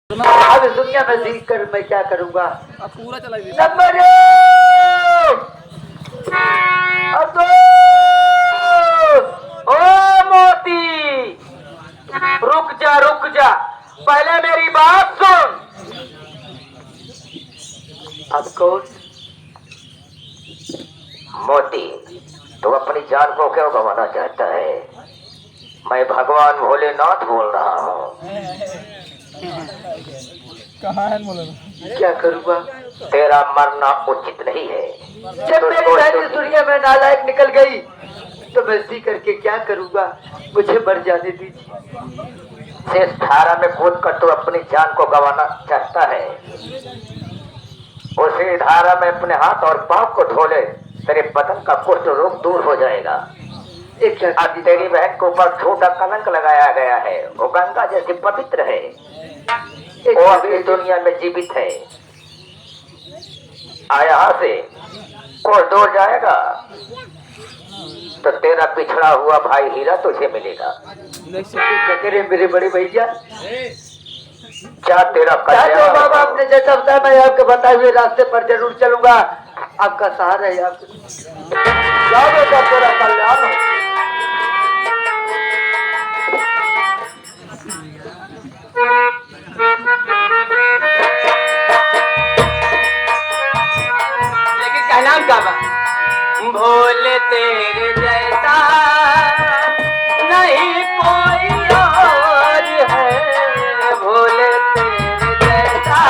अब इस दुनिया में जी कर मैं क्या करूंगा। अब पूरा चला दे। नंबर ओ मोती, रुक जा, पहले मेरी बात सुन। अब कौन? मोती, तू अपनी जान को क्यों गंवाना चाहता है? मैं भगवान भोलेनाथ बोल रहा हूँ। कहाँ है बोला? क्या करूंगा? तेरा मरना उचित नहीं है। जब मेरी बहन इस दुनिया में नालायक निकल गई तो मैं सी करके क्या करूंगा। मुझे मर जाने दीजिए। शेष धारा में कूद कर तू अपनी जान को गंवाना चाहता है। उसी धारा में अपने हाथ और पांव को धो ले, तेरे बदन का कुष्ठ रोग दूर हो जाएगा। अब तेरी बहन के ऊपर छोटा कलंक लगाया गया है। वो गंगा जैसी पवित्र है, वो अभी दुनिया में जीवित है। यहाँ से कोई दूर जाएगा तो तेरा पिछड़ा हुआ भाई हीरा तुझे मिलेगा। करे मेरे बड़े भैया, क्या तेरा कल्याण बाबा आपने जैसा बताया मैं आपके बताए हुए रास्ते पर जरूर चलूंगा। आपका सहारा है। आप तेरा कल्याण हो। लेकिन क्या नाम का भोले तेरे जैसा नहीं कोई और है। भोले तेरे जैसा,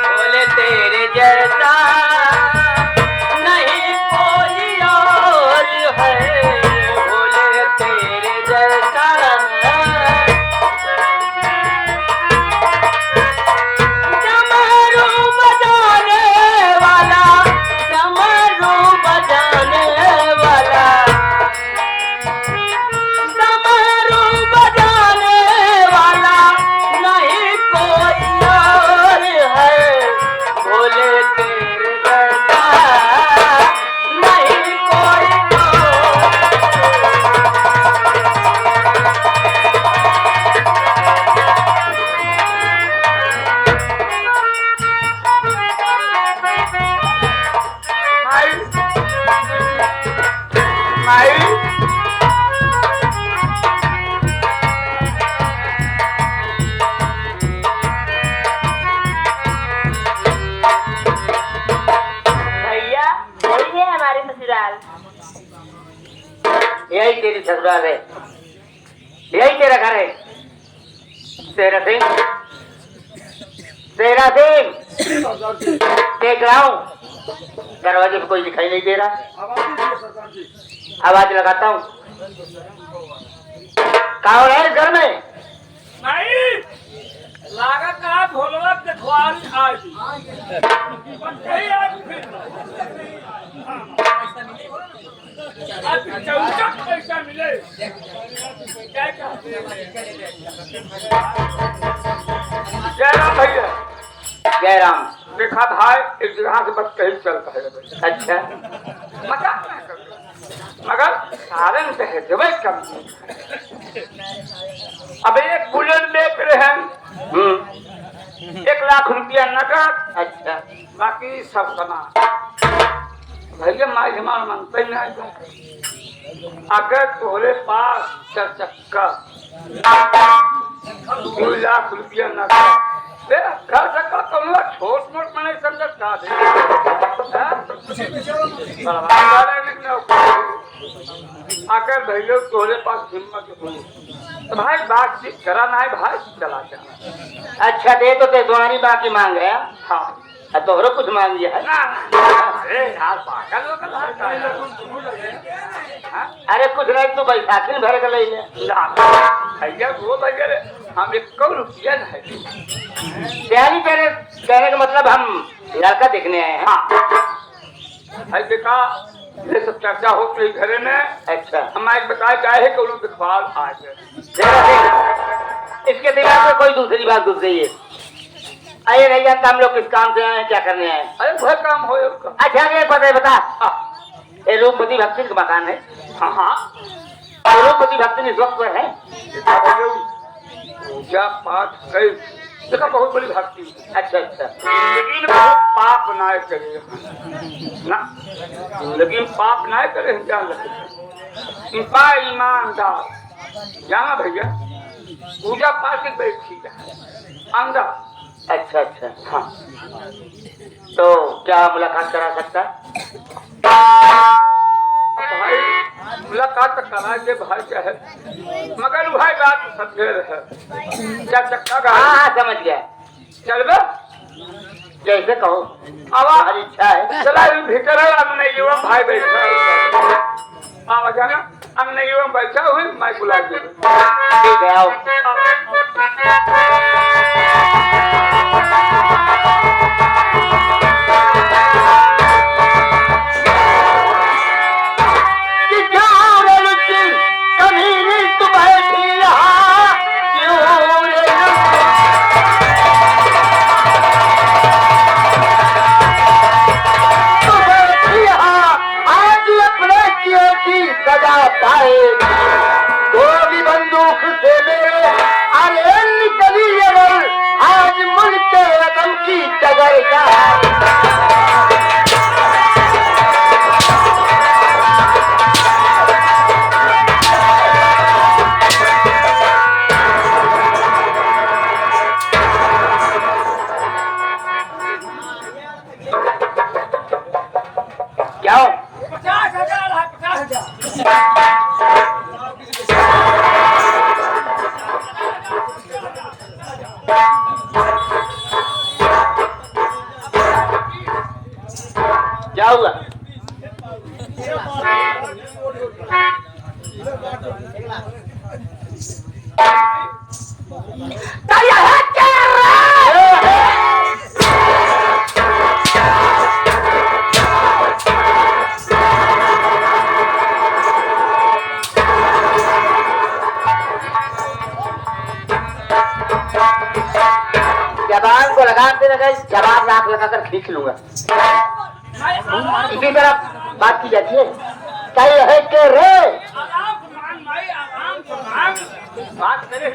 भोले तेरे जैसा नहीं कोई और है। भोले तेरे जैसा यही तेरी ससुराल है, यही तेरा घर है। तेरा सिंह देख रहा हूँ, दरवाजे पे कोई दिखाई नहीं दे रहा। आवाज लगाता हूँ, कौन है घर में? नहीं लागा का भोलवा के ख्वाल आज पैसा मिले। जयराम भैया, जयराम। देखा भाई एक जगह से बस कहीं चलता है। अच्छा, मजाक नहीं करते मगर सारण से है जब कम। अब एक बुलेट देख रहे हैं, 1 लाख रुपया नकद। अच्छा, बाकी सब सना भैया माई जमान मानते ही नहीं। अगर तुम्हारे पास 4 चक्का 2 लाख रुपया नकद, घर चक्का तुम छोट मोट में नहीं समझता अगर भैया तुम्हारे पास हिम्मत हो तो भाई बातचीत करा ना है भाई, चला जा। अच्छा दे तो ते तुम्हारी बाकी मांग रहे हैं। हाँ तोहरो कुछ मांग लिया है। यार पागल अरे कुछ नहीं तो बैसाखी भर के ले ले। भैया वो भैया हम 1 रुपया है। तैयारी तेरे कहने का मतलब हम लड़का देखने आए हैं। भाई देखा ये सब चर्चा हो गई घरे में। अच्छा, हम एक बताया जाए है कि दिखवाल आज इसके दिमाग में कोई दूसरी बात घुस गई है। अरे भैया हम लोग किस काम से आए हैं, क्या करने आए हैं? अरे वह काम हो। अच्छा ये पता है, बता ये रूपमती भक्ति का मकान है। हाँ हाँ द्रौपदी भक्ति इस वक्त पर है। पूजा पाठ कर देखा बहुत बड़ी भक्ति। अच्छा अच्छा। लेकिन बहुत पाप ना करे ना, लेकिन पाप ना करे जान लगे इनका ईमानदार जाना भैया पूजा पाठ के बैठी अंदर। अच्छा अच्छा। हाँ तो क्या मुलाकात करा सकता? भाई मुलाकात तो करा के भाई क्या है, मगर भाई बात समझे रहे क्या चक्का का। हाँ समझ गया। चल बे जैसे कहो, आवाज इच्छा है। चला भीतर हमने युवा भाई बैठा आवाज है ना, हमने युवा बैठा हुई मैं बुला दी। ठीक है आओ। बंदूक से मेरे अरे निकली आज मुल्क रकम की टगर का। क्या 50,000 है 50,000। क्या हुआ? जबान को लगाते लगा जवाब नाक लगाकर खींच लूंगा। इसी तरह बात की जाती है। क्या ये है कि रे आराम से मान भाई, आराम से मान। बात करे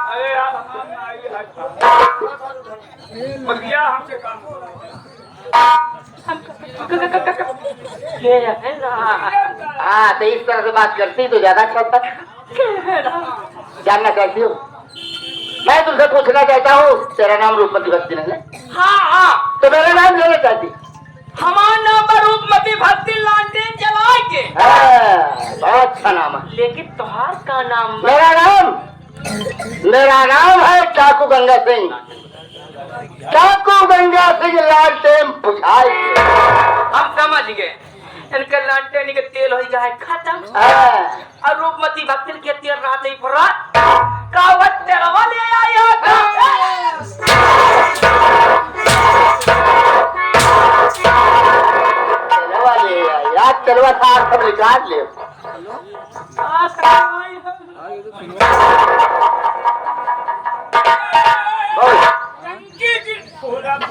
अरे यार हमारा आई है बढ़िया हमसे काम हो रहा हाँ तो इस तरह से बात करती तो ज्यादा अच्छा होता। जानना चाहती हो? मैं तुमसे पूछना चाहता हूँ तेरा नाम रूपमती भक्ति नहीं है? हाँ हाँ, तो मेरा नाम लेना चाहती? हमारा नाम रूपमती भक्ति लालटेन जलाए के। हाँ, बहुत अच्छा नाम है। लेकिन तुम्हार का नाम? मेरा नाम है चाकू गंगा सिंह। चाकू गंगा सिंह लालटेन पुछाई। हम समझ गए, इनके लालटेन के तेल हो जाए खत्म। और रूपमती भक्ति के तेल रहते ही फरात कावत तेलवा ले आया याद चलवा था सब निकाल ले। टंकी जी हो रहा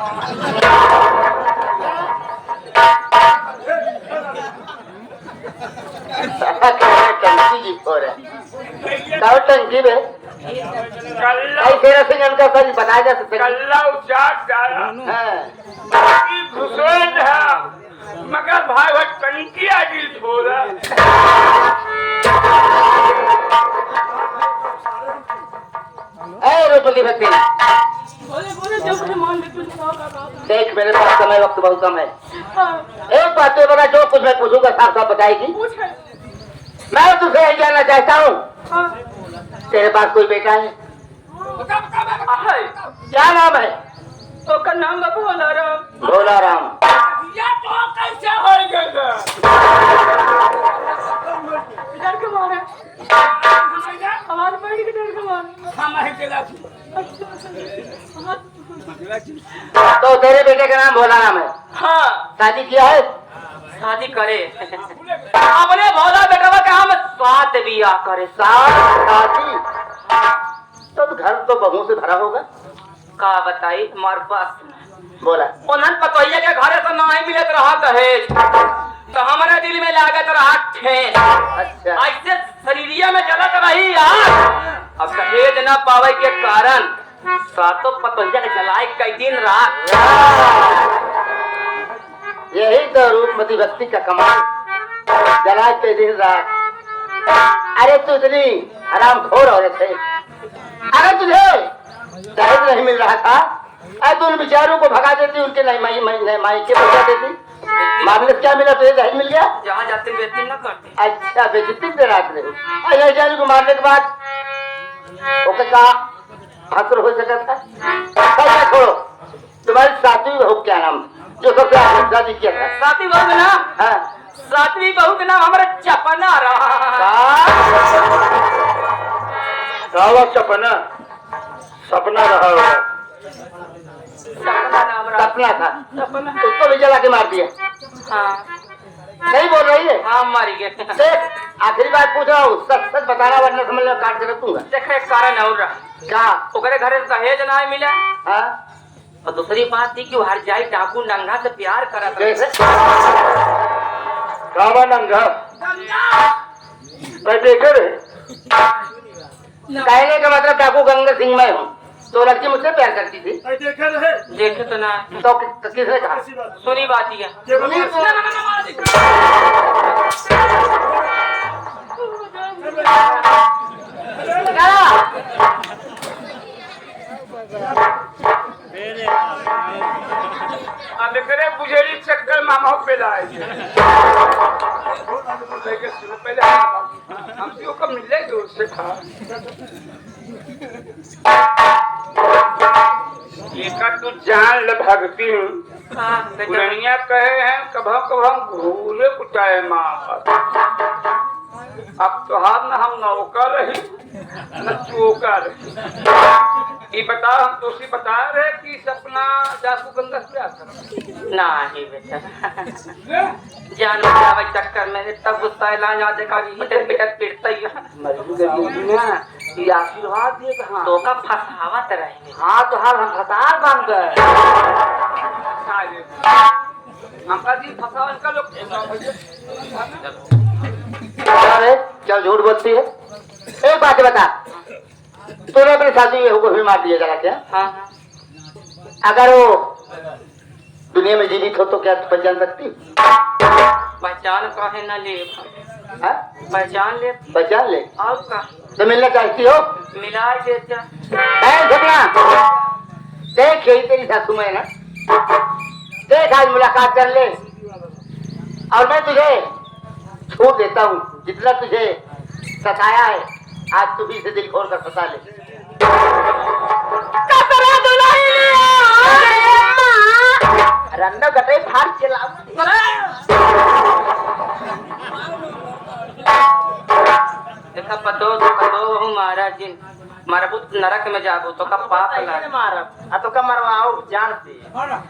टंकी में का कल बताया जा सकता कल्ला उजाट डाला घुसोट है मगर भाई भाई टंकी आगे छोड़ा। रूपमती भक्ति देख मेरे पास समय वक्त बहुत कम है। एक बात तो बता, जो कुछ मैं पूछूंगा साफ साफ बताएगी। मैं तुझसे यही जानना चाहता हूँ तेरे पास कोई बेटा है? क्या नाम है? तो नाम है भोलाराम। भोलाराम। तो कैसे हो गया? डर के मारे हमारे बड़ी के डर के मारे हमारे तो तेरे बेटे का नाम भोलाराम है? हाँ। शादी किया है? शादी करे अपने भोला बेटा का हम साथ बिया करे। शादी? तो तो घर तो बहू से भरा होगा। का बताई हमारे पास बोला उन्हन पतोहिया के घरे से नहीं मिलत रहा दहेज, तो हमारे दिल में लागत रहा ठेस। अच्छा ऐसे शरीरिया में जलत रही यार। अब दहेज न पावे के कारण सातों पतोहिया के जलाए कई दिन रात। यही तो रूपमती भक्ति का कमाल, जला के दिन रात। अरे तू इतनी हरामखोर औरत है, अगर तुझे दहेज नहीं मिल रहा था अरे तू उन बेचारों को भगा देती, उनके माई के पहुंचा देती। मामले क्या मिला तुझे, दहेज मिल गया। जहाँ जाते बेइज्जती न करते। अच्छा बेइज्जती दे रात रहे बेचारी को मारने के बाद ओके कहा हसर हो सका था। क्या छोड़ो, तुम्हारी सातवीं बहू क्या नाम जो सबसे आखिरी शादी किया था? सातवीं बहू का नाम? हाँ सातवीं बहू का नाम हमारा चपना रहा। सपना सपना रहा होगा। सपना नाम रहा। सपना था, सपना। उसको भी जला के मार दिया। हाँ नहीं बोल रही है? हाँ मारी गए। देख आखिरी बात पूछ रहा हूँ, सच सच बताना वरना समझ लो काट के रखूंगा। देख एक कारण और रहा। क्या? ओकरे घरे से दहेज नहीं मिला। हाँ और दूसरी बात थी कि वो हर जाई डाकू नंगा से प्यार करत रहे। कैसे? कावा नंगा मैं देखे कहने का मतलब डाकू गंगा सिंह मैं हूँ, तो लड़की मुझसे प्यार करती थी। देखे तो ना तो किसने कहा? सुनी बात ही है। अब एकरे बुझेली चक्कर मामा पे लाए पहले हमसे ओकर मिले जो उससे था एका तू जान ल भगती पुरानिया कहे हैं कभा कभा घूरे कुटाए माँ। अब तो हाथ न हम नौकर रही न चौका रही। ये बता हम तो उसी बता रहे कि सपना जाकू गंगा से क्या कर नहीं बेटा जान बचावे चक्कर में तब गुस्सा ला जा देखा पिटता ही ये आशीर्वाद दिए कहाँ? तो का फसावत रहे। हाँ तो हाल हम फसार बन गए। हमका जी फसा इनका लोग क्या झूठ बोलती है? एक बात बता, तूने अपनी शादी को भी मार दिया जरा क्या? हाँ अगर वो दुनिया में जीवित हो तो क्या तू पहचान सकती? पहचान कहे न ले हाँ? पहचान ले पहचान ले और का तो मिलना चाहती हो? मिला देता। सपना देख यही तेरी सासू में है ना, देख आज मुलाकात कर ले और मैं तुझे छूट देता हूँ। जितना तुझे सताया है आज तू भी इसे दिल खोल कर फंसा ले। रंडो गटे फाड़ चला देखा पतो महाराज जी मारा पुत नरक में जाबो तो का पाप लगा मारब आ तो का मरवाओ जान से।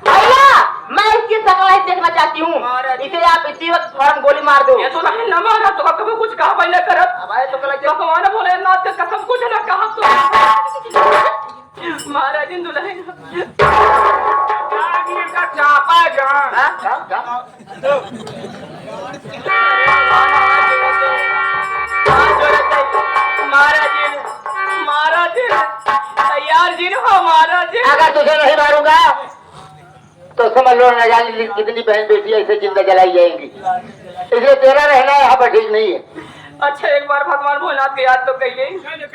भैया मैं इसकी शकल देखना चाहती हूँ, इसे आप इसी वक्त फौरन गोली मार दो। ये तो नहीं न मारा तो कभी कुछ कहा भाई न करत। अब आए तो कल तो कमाने बोले नाथ के कसम कुछ न कहा तो महाराज जी दुल्हन का चापा जान महाराज तैयार जी हो महाराज जी। अगर तुझे नहीं मारूंगा तो समझ लो न जाने कितनी बहन बेटी ऐसे जिंदा जलाई जाएंगी, इसलिए तेरा रहना यहाँ पर ठीक नहीं है। अच्छा एक बार भगवान भोलेनाथ की याद तो कहिए।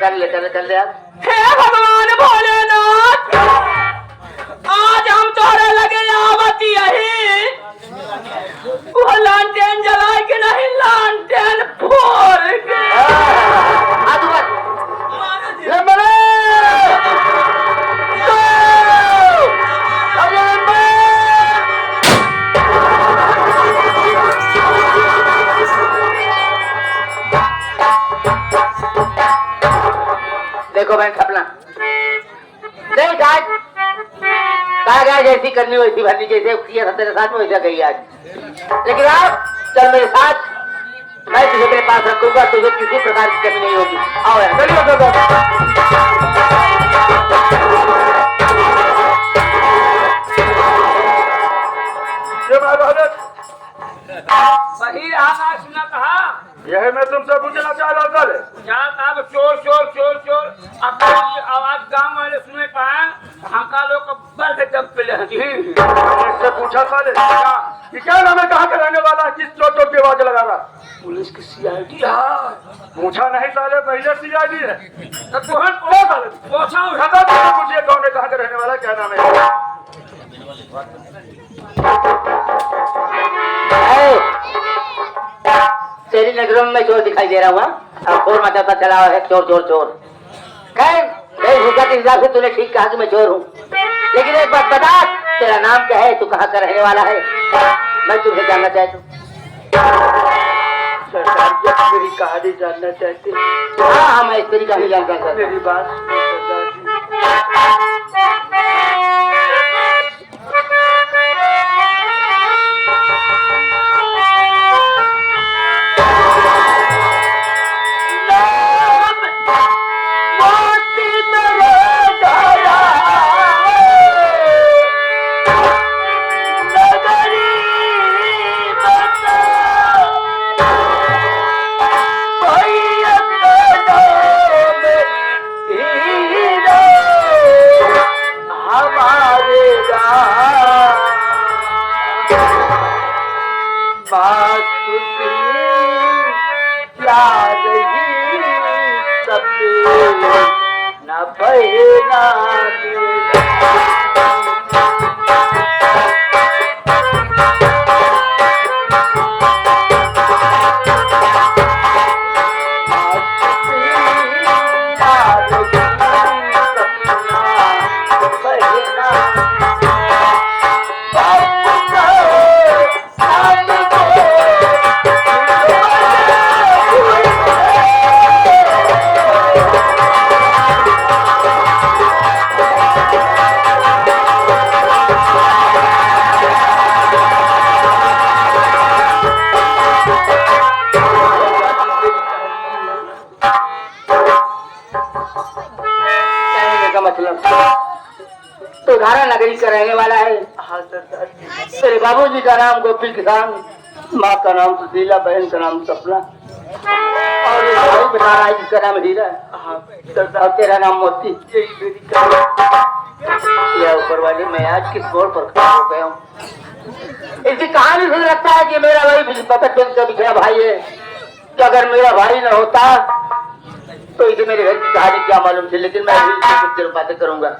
कर ले यार। हे भगवान भोलेनाथ आज हम तोरे लगे आवती यही वो लालटेन जलाए के नहीं लालटेन फोड़ के। देखो बहन सपना देख आज कहा जैसी करनी वैसी भरनी, जैसे किया था तेरे साथ में वैसा कही आज। लेकिन आज चल मेरे साथ, मैं तुझे मेरे पास रखूंगा, तुझे किसी प्रकार की कमी नहीं होगी। आओ यार चलिए। तुमसे पूछना चाह रहा था क्या साहब चोर चोर चोर चोर अपनी आवाज गांव वाले सुने पाए हमका लोग को बल के जब पे इससे पूछा था कि क्या नाम है, कहाँ का रहने वाला है, किस चोर चोर की आवाज लगा रहा? पुलिस की सीआईडी है। पूछा नहीं साले, पहले सीआईडी है। तो तुहर को साले पूछा खता तो पूछिए कौन है, कहाँ का रहने वाला, क्या नाम है? तेरी नजरों में मैं चोर दिखाई दे रहा हूँ। अब चोर मचाता चला है, चोर चोर चोर। खैर भूखा के हिसाब से तूने ठीक कहा कि मैं चोर हूँ, लेकिन एक बात बता, तेरा नाम क्या है, तू कहाँ का रहने वाला है, मैं तुझे जानना चाहता हूँ। सरदार जी आप मेरी कहानी जानना चाहते हैं? हाँ हाँ, मैं तेरी कहानी जानना चाहता हूँ। मेरी बात सुनो सरदार जी। तो धारा नगरी का रहने वाला है। हाँ सरदार जी। तेरे बाबूजी का नाम गोपी किसान, माँ का नाम सुशीला, बहन का नाम सपना, और ये भाई बता रहा है जिसका नाम हीरा है। हाँ सरदार, और तेरा नाम मोती। यही मेरी कहानी। या ऊपर वाले, मैं आज किस मोड़ पर खड़ा हो गया हूँ। इसकी कहानी सुन लगता है कि मेरा भाई बचपन का बिछड़ा भाई है, कि अगर मेरा भाई न होता तो इसे मेरे घर की कहानी क्या मालूम थी, लेकिन मैं अभी कुछ देर बातें करूंगा।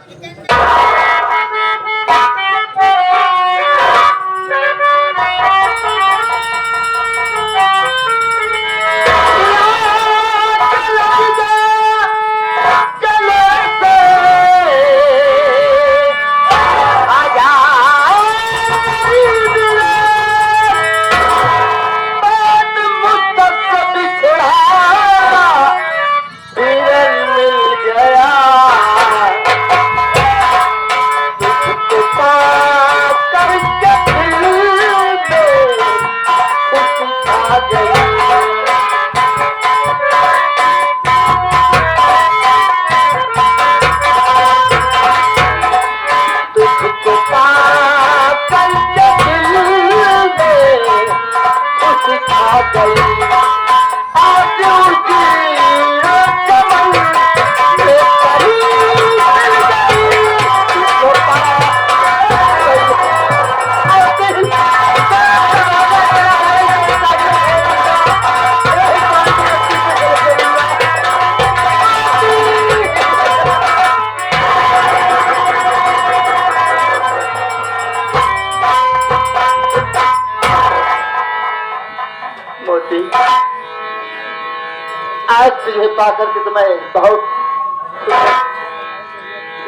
आज तुझे पा करके तो मैं बहुत,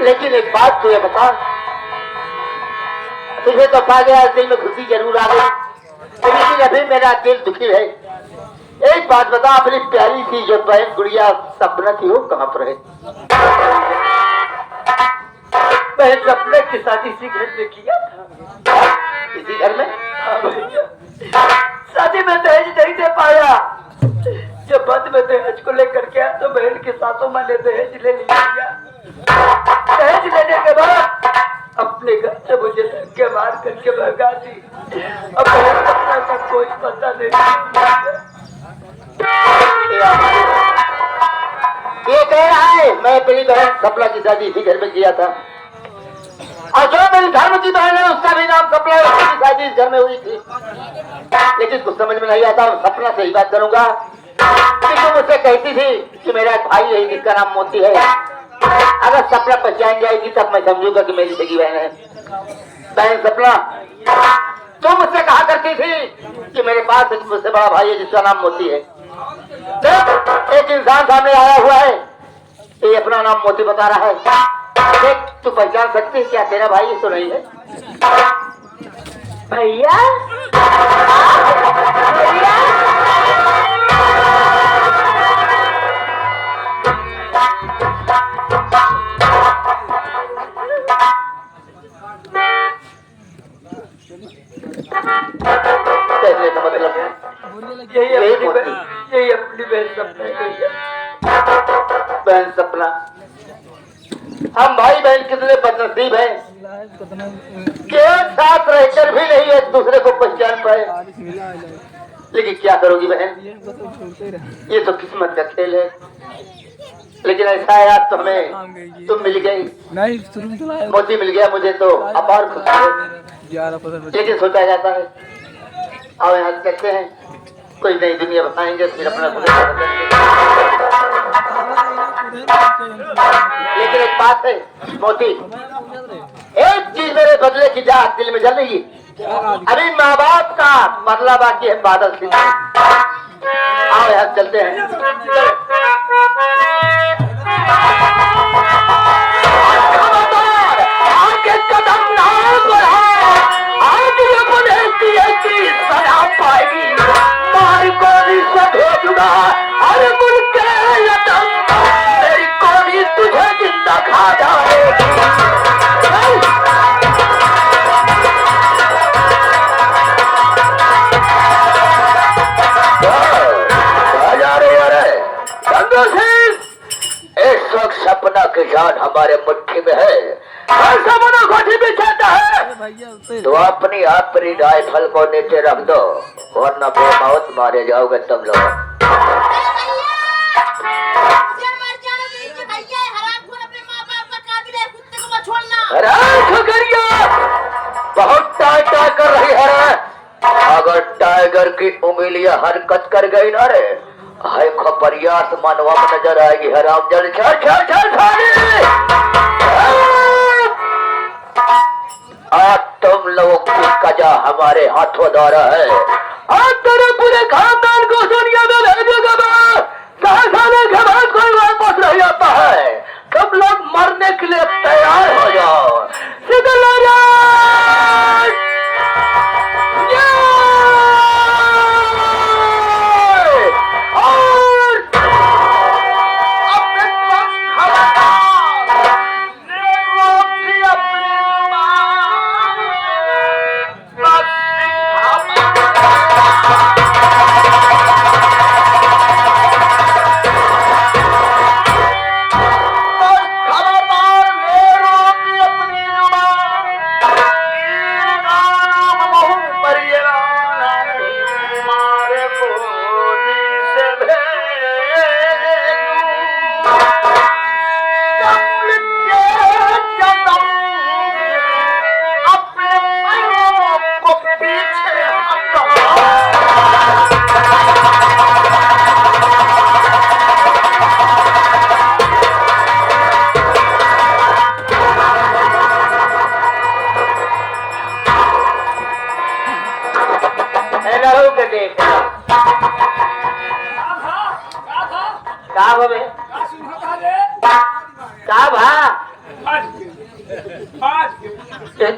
लेकिन एक बात तुझे बता, तुझे तो पा गया, दिल में खुशी जरूर आ गई, लेकिन अभी मेरा दिल दुखी है। एक बात बता, अपनी प्यारी सी जो बहन गुड़िया सपना थी, वो कहाँ पर है? मैं सपने की शादी इसी घर में किया था। इसी घर में? हाँ भैया, शादी में दहेज नहीं दे पाया। जब बाद में दहेज को लेकर के आया तो बहन के साथों मैंने दहेज ले लिया। दहेज लेने के बाद अपने घर से मुझे धक्के मार करके भगा दी। अब बहन सपना का कोई पता नहीं। मैं अपनी बहन सपना की शादी इसी घर में किया था, और जो मेरी धर्म की बहन है उसका भी नाम सपना है, उसकी शादी इस घर में हुई थी। लेकिन कुछ समझ में नहीं आता, सपना से ही बात करूंगा कि तुम मुझसे कहती थी कि मेरा एक भाई है जिसका नाम मोती है, अगर सपना पहचान जाएगी तब मैं समझूंगा कि मेरी सगी बहन है। बहन सपना, तुम मुझसे कहा करती थी कि मेरे पास एक मुझसे बड़ा भाई है जिसका नाम मोती है। एक इंसान सामने आया हुआ है, ये अपना नाम मोती बता रहा है, देख तू पहचान सकती है क्या तेरा भाई तो नहीं है? भैया भैया कहने का मतलब है यही अपनी बहन सपना है भैया। बहन सपना, हम भाई बहन कितने बदनसीब हैं कि एक साथ रहकर भी नहीं एक दूसरे को पहचान पाए। लेकिन क्या करोगी बहन, ये तो किस्मत का खेल है। लेकिन ऐसा है आज तो हमें तुम मिल गई, मोती मिल गया, मुझे तो अपार खुशी है। लेकिन सोचा जाता है आओ यहाँ कहते हैं कोई नई दुनिया बताएंगे, फिर अपना लेकिन एक बात है मोती, एक चीज मेरे बदले की जा दिल में जल रही है। अभी माँ बाप का बदला बाकी है, बादल सिंह। आओ यहाँ चलते हैं। आगे कदम ना बढ़ा, आगे अपने दिए की सजा पाएगी, मार को भी सधेगा अरे मुल्क यतम, मेरी कोड़ी तुझे जिंदा खा जाएगी। इस वक्त सपना की जान हमारे मुट्ठी में है, सपना कोठी में चाहता है तो अपनी अपनी राइफल को नीचे रख दो, वरना बेमौत मारे जाओगे तुम लोग। बहुत टाटा कर रही है, अगर टाइगर की उंगलियां हरकत कर गई ना रे, हाय खपरियास मनवा में नजर आएगी। हराम जल चल चल चल आज तुम लोगों की कजा हमारे हाथों द्वारा है, आज तेरे पूरे खानदान को दुनिया में भेजूंगा मैं। कोई वापस नहीं आता है, तुम लोग मरने के लिए तैयार हो जाओ।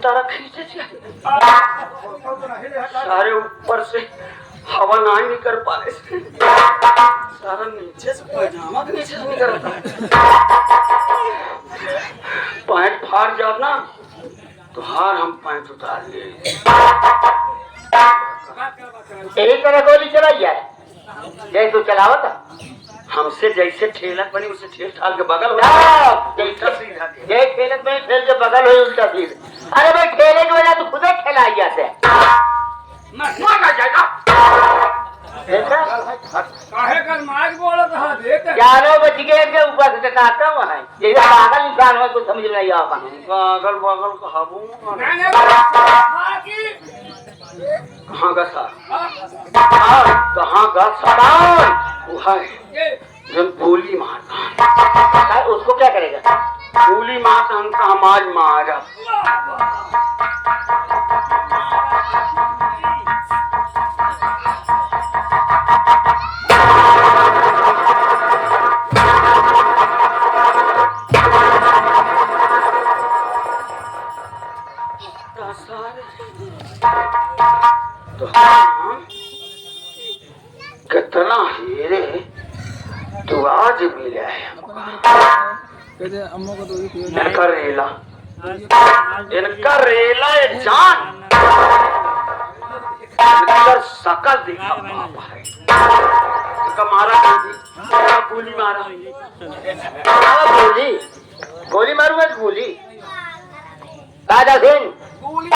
तारा खींचे सारे ऊपर से हवा ना ही कर पा रहे, सारा नीचे से पैजामा के नीचे से निकलता है, पैंट फाड़ जाओ ना तो हार हम पैंट उतार लिए। यही तरह गोली चलाई है जैसे तू चलावा था, हमसे जैसे ठेलक बनी उसे ठेल ठाल के बगल ठेलक में ठेल के बगल हुई उल्टा सीध। अरे भाई ठेले की वजह तो खुद ही ठेलाई जाते हैं। काहे कर मार बोल कहा देते चारों बच गए के ऊपर से टटाता हुआ है जैसे पागल इंसान हो कुछ समझ में नहीं आता अगल बगल कहाबू कहाँ का सा कहाँ का सामान वो है जब गोली मारता उसको क्या करेगा गोली मारता हमका हमाज मारा तो कितना हीरे तू आज मिला है इनका रेला एक जान इनका शकल देखा बाप है इनका मारा गोली मारा गोली मारूंगा गोली राजा से